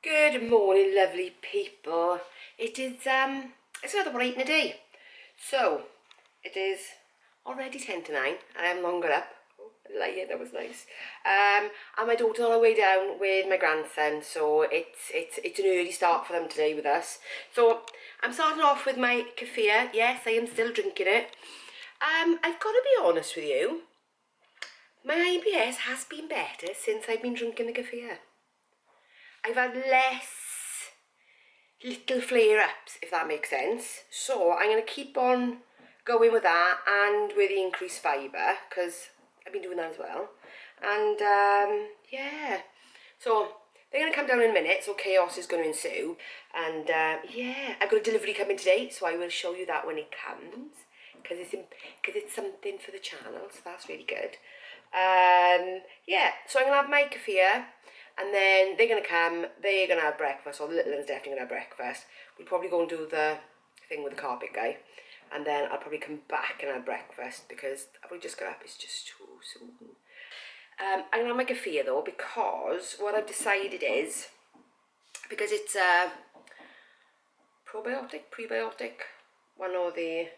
Good morning, lovely people. It's another bright in a day. So it is already 10 to 9 and I'm longer up. Oh, lying, that was nice. And my daughter's on her way down with my grandson, so it's an early start for them today with us. So I'm starting off with my kefir. Yes, I am still drinking it. I've got to be honest with you. My IBS has been better since I've been drinking the kefir. I've had less little flare-ups, if that makes sense. So I'm going to keep on going with that and with the increased fibre, because I've been doing that as well. And yeah, so they're going to come down in a minute, so chaos is going to ensue. And yeah, I've got a delivery coming today, so I will show you that when it comes, because it's something for the channel, so that's really good. Yeah, so I'm going to have my kefir. And then they're going to come, they're going to have breakfast, or the little one's definitely going to have breakfast. We'll probably go and do the thing with the carpet guy. And then I'll probably come back and have breakfast, because I've only just got up, it's just too soon. I'm going to have my kefir though, because what I've decided is, because it's probiotic, prebiotic, one or the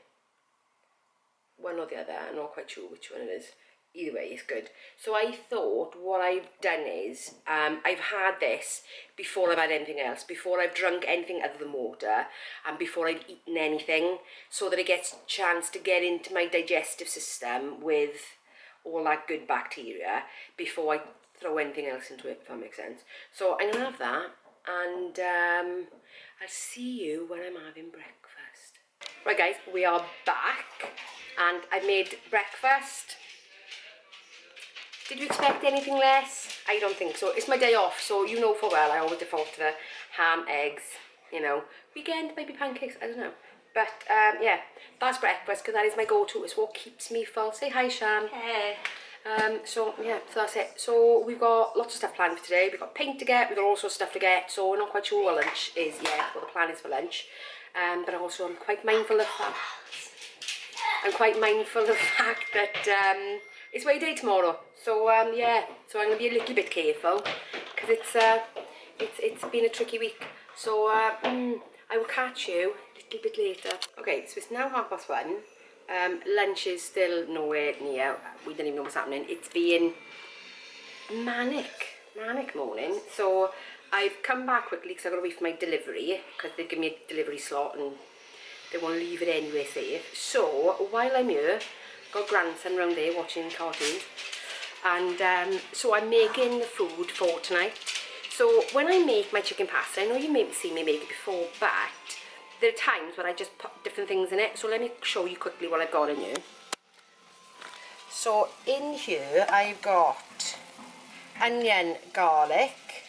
other, I'm not quite sure which one it is. Either way, it's good. So I thought what I've done is, I've had this before I've had anything else, before I've drunk anything other than water, and before I've eaten anything, so that it gets a chance to get into my digestive system with all that good bacteria before I throw anything else into it, if that makes sense. So I'm going to have that, and I'll see you when I'm having breakfast. Right guys, we are back, and I've made breakfast. Did you expect anything less? I don't think so. It's my day off, so you know full well I always default to the ham, eggs, you know. Weekend, maybe pancakes, I don't know. But yeah, that's breakfast, because that is my go-to. It's what keeps me full. Say hi, Shan. Hey. So yeah, so that's it. So we've got lots of stuff planned for today. We've got paint to get, we've got all sorts of stuff to get, so we're not quite sure what lunch is yet, what the plan is for lunch. But also I'm quite mindful of that. that it's my day tomorrow, so yeah, so I'm going to be a little bit careful, because it's been a tricky week, so I will catch you a little bit later. Okay, so it's now 1:30. Lunch is still nowhere near, we don't even know what's happening. It's been manic morning, so I've come back quickly because I've got to wait for my delivery, because they've given me a delivery slot and they want to leave it anywhere safe. So while I'm here, got grandson round there watching cartoons, and so I'm making the food for tonight. So when I make my chicken pasta, I know you may see me make it before, but there are times when I just put different things in it. So let me show you quickly what I've got in here. So in here I've got onion, garlic,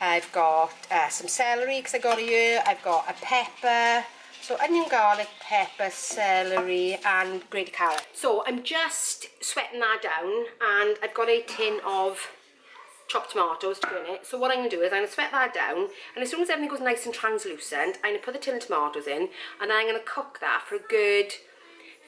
I've got some celery because I got it here, I've got a pepper. So onion, garlic, pepper, celery and grated carrot. So I'm just sweating that down, and I've got a tin of chopped tomatoes to go in it. So what I'm going to do is I'm going to sweat that down, and as soon as everything goes nice and translucent, I'm going to put the tin of tomatoes in, and I'm going to cook that for a good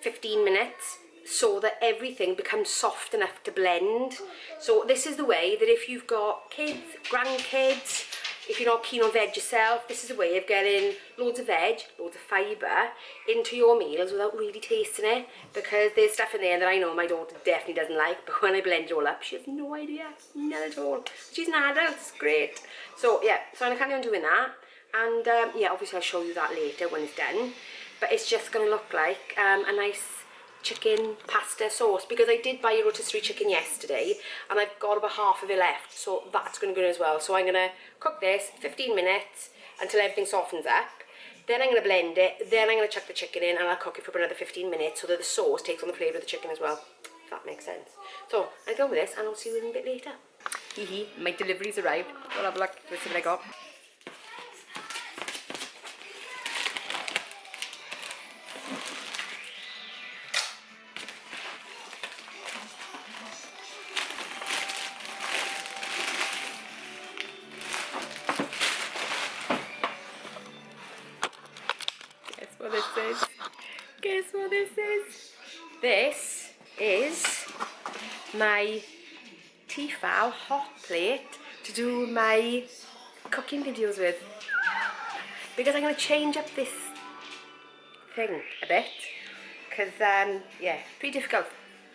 15 minutes so that everything becomes soft enough to blend. So this is the way that if you've got kids, grandkids, if you're not keen on veg yourself, this is a way of getting loads of veg, loads of fibre into your meals without really tasting it, because there's stuff in there that I know my daughter definitely doesn't like, but when I blend it all up, she has no idea, none at all. She's an adult, it's great. So yeah, so I'm kind of doing that, and yeah, obviously I'll show you that later when it's done, but it's just going to look like a nice chicken pasta sauce, because I did buy a rotisserie chicken yesterday and I've got about half of it left, so that's going to go in as well. So I'm going to cook this 15 minutes until everything softens up, then I'm going to blend it, then I'm going to chuck the chicken in, and I'll cook it for another 15 minutes so that the sauce takes on the flavour of the chicken as well, if that makes sense. So I'll go with this and I'll see you in a bit later. My delivery's arrived. We'll have a look, let's see what I got. Guess what this is? This is my Tefal hot plate to do my cooking videos with, because I'm going to change up this thing a bit, because yeah, pretty difficult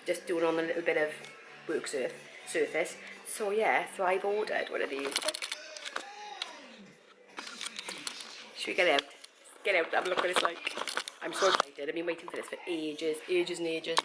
just doing on a little bit of work surface. So yeah, so I've ordered one of these. Should we get out? Get out and have a look what it's like. I'm so excited. I've been waiting for this for ages and ages.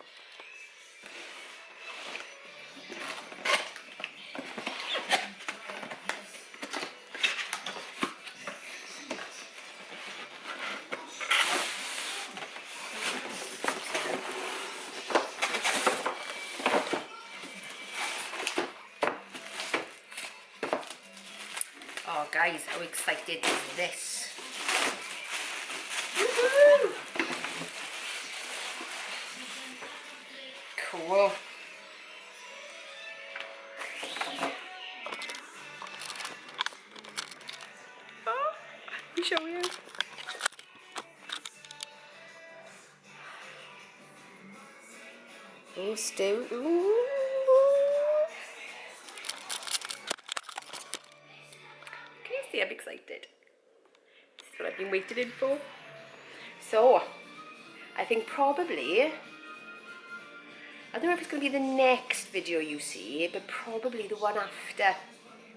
Oh guys, how excited is this? Woohoo! Cool. Oh, let me show you. Oh, stew. Ooh. Can you see I'm excited? This is what I've been waiting for. So, I think probably, I don't know if it's going to be the next video you see, but probably the one after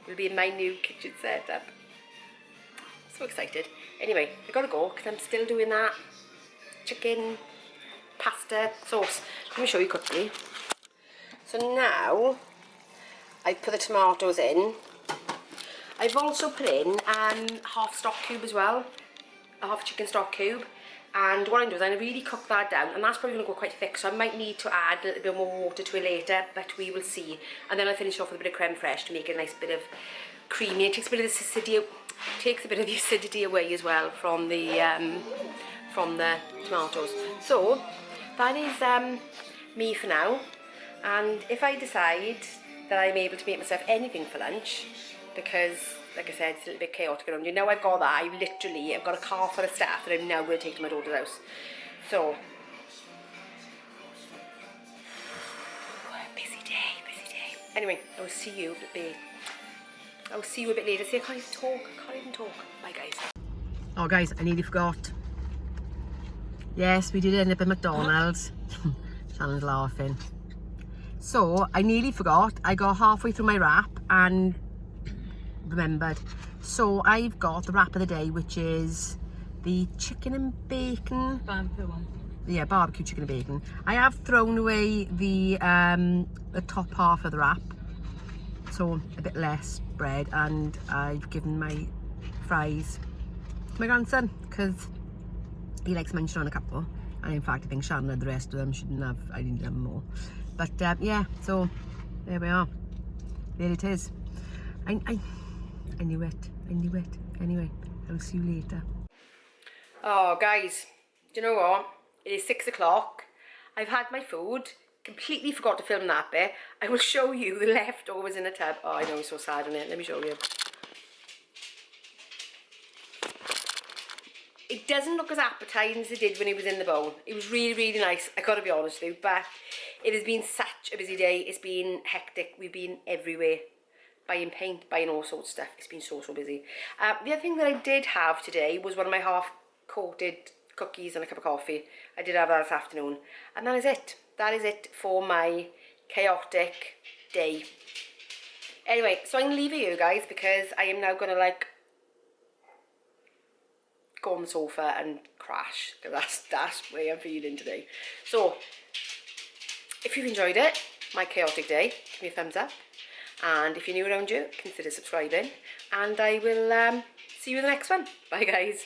will be my new kitchen setup. So excited. Anyway, I gotta go because I'm still doing that chicken pasta sauce. Let me show you quickly. So now I've put the tomatoes in. I've also put in half stock cube as well, a half chicken stock cube. And what I'm doing is I'm going to really cook that down, and that's probably going to go quite thick, so I might need to add a little bit more water to it later, but we will see. And then I'll finish off with a bit of creme fraiche to make it a nice bit of creamy. It takes a bit of the acidity away as well from the tomatoes. So that is me for now, and if I decide that I'm able to make myself anything for lunch, because like I said, it's a little bit chaotic around here. Now I've got that, I've got a car full of staff that I'm now going to take to my daughter's house. So, busy day. Anyway, I'll see you a bit later. See, I can't even talk. Bye guys. Oh guys, I nearly forgot. Yes, we did end up at McDonald's. Shannon's laughing. So, I nearly forgot. I got halfway through my wrap and remembered. So I've got the wrap of the day, which is the chicken and bacon. Barbecue one. Yeah, barbecue chicken and bacon. I have thrown away the top half of the wrap, so a bit less bread, and I've given my fries to my grandson because he likes munching on a couple, and in fact I think Shannon and the rest of them I didn't have more. But yeah, so there we are. There it is. I knew it. Anyway, I'll see you later. Oh guys, do you know what? It is 6 o'clock. I've had my food. Completely forgot to film that bit. I will show you the leftovers in the tub. Oh, I know, it's so sad, isn't it? Let me show you. It doesn't look as appetizing as it did when it was in the bowl. It was really, really nice, I gotta be honest with you, but it has been such a busy day. It's been hectic. We've been everywhere. Buying paint, buying all sorts of stuff. It's been so busy. The other thing that I did have today was one of my half-coated cookies and a cup of coffee. I did have that this afternoon. And that is it. That is it for my chaotic day. Anyway, so I'm going to leave you guys because I am now going to like go on the sofa and crash. Because that's the way I'm feeling today. So, if you've enjoyed it, my chaotic day, give me a thumbs up. And if you're new around here, consider subscribing. And I will see you in the next one. Bye guys.